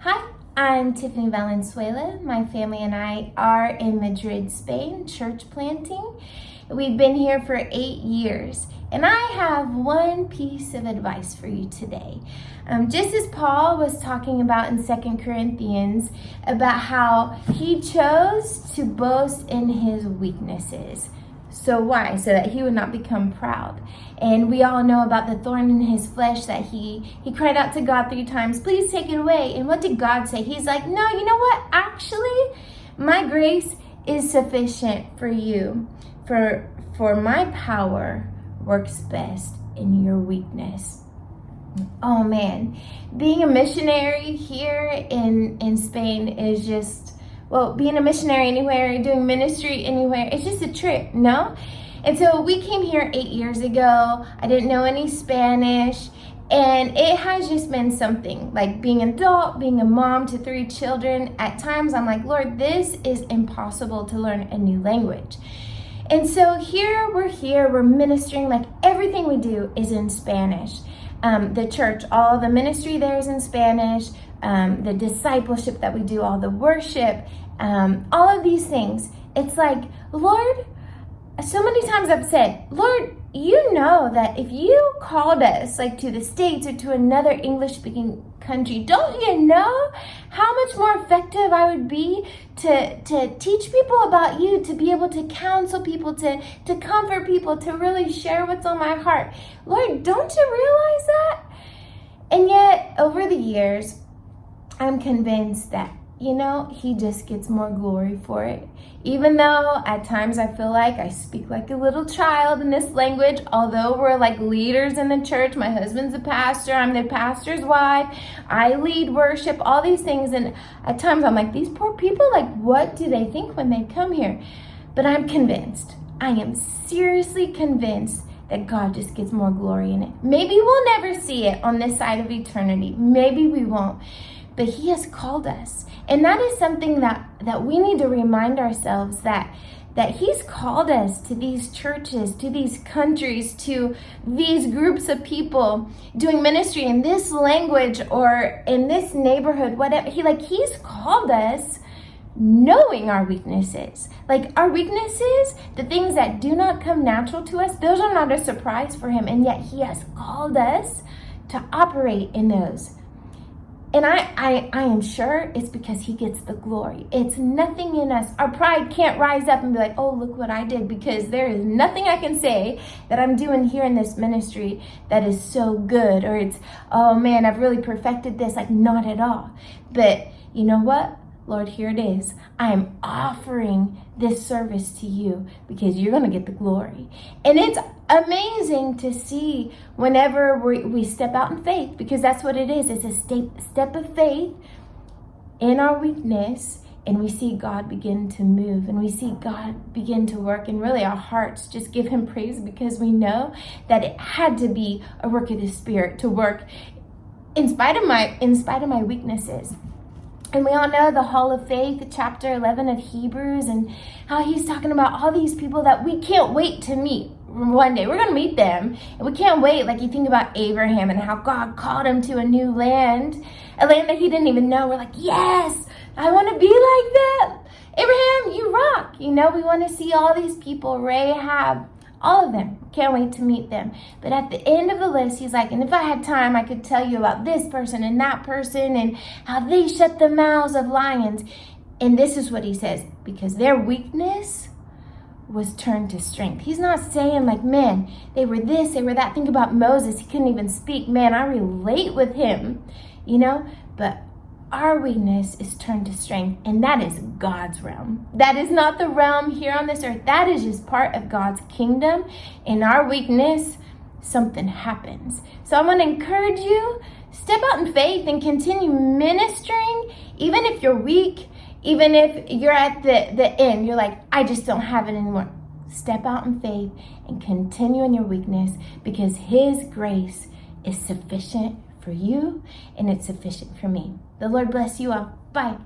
Hi, I'm Tifany Valenzuela. My family and I are in Madrid, Spain, church planting. We've been here for 8 years, and I have one piece of advice for you today. Just as Paul was talking about in 2 Corinthians about how he chose to boast in his weaknesses. So why? So that he would not become proud. And we all know about the thorn in his flesh that he cried out to God 3 times, please take it away. And what did God say? He's like, no, you know what? Actually, my grace is sufficient for you. For my power works best in your weakness. Oh man, being a missionary here in Spain is just, well, being a missionary anywhere, doing ministry anywhere, it's just a trip, no? And so we came here 8 years ago. I didn't know any Spanish, and it has just been something, like being an adult, being a mom to 3 children. At times I'm like, Lord, this is impossible to learn a new language. And so we're ministering, like everything we do is in Spanish. The church, all the ministry there is in Spanish, the discipleship that we do, all the worship, all of these things. It's like, Lord, so many times I've said, Lord, you know that if you called us like to the States or to another English-speaking country, don't you know how much more effective I would be to teach people about you, to be able to counsel people, to comfort people, to really share what's on my heart? Lord, don't you realize that? And yet, over the years, I'm convinced that, he just gets more glory for it. Even though at times I feel like I speak like a little child in this language, although we're like leaders in the church. My husband's a pastor, I'm the pastor's wife, I lead worship, all these things. And at times I'm like, these poor people, like, what do they think when they come here? But I'm convinced, I am seriously convinced that God just gets more glory in it. Maybe we'll never see it on this side of eternity. Maybe we won't. But he has called us. And that is something that we need to remind ourselves that he's called us to these churches, to these countries, to these groups of people doing ministry in this language or in this neighborhood, whatever. He's called us knowing our weaknesses. Like our weaknesses, the things that do not come natural to us, those are not a surprise for him. And yet he has called us to operate in those. And I am sure it's because he gets the glory. It's nothing in us. Our pride can't rise up and be like, oh, look what I did, because there is nothing I can say that I'm doing here in this ministry that is so good, or it's, oh man, I've really perfected this. Like, not at all. But you know what? Lord, here it is. I am offering this service to you because you're going to get the glory. And it's amazing to see whenever we step out in faith, because that's what it is. It's a step of faith in our weakness, and we see God begin to move, and we see God begin to work, and really our hearts just give him praise because we know that it had to be a work of the Spirit to work in spite of my weaknesses. And we all know the Hall of Faith, chapter 11 of Hebrews, and how he's talking about all these people that we can't wait to meet one day. We're going to meet them, and we can't wait. Like, you think about Abraham and how God called him to a new land, a land that he didn't even know. We're like, yes, I want to be like that. Abraham, you rock. We want to see all these people, Rahab, all of them. Can't wait to meet them. But at the end of the list, he's like, and if I had time, I could tell you about this person and that person and how they shut the mouths of lions. And this is what he says, because their weakness was turned to strength. He's not saying like, man, they were this, they were that. Think about Moses. He couldn't even speak. Man, I relate with him, but our weakness is turned to strength, and that is God's realm. That is not the realm here on this earth. That is just part of God's kingdom. In our weakness, something happens. So I want to encourage you, step out in faith and continue ministering, even if you're weak, even if you're at the end, you're like, I just don't have it anymore. Step out in faith and continue in your weakness, because his grace is sufficient for you, and it's sufficient for me. The Lord bless you all. Bye.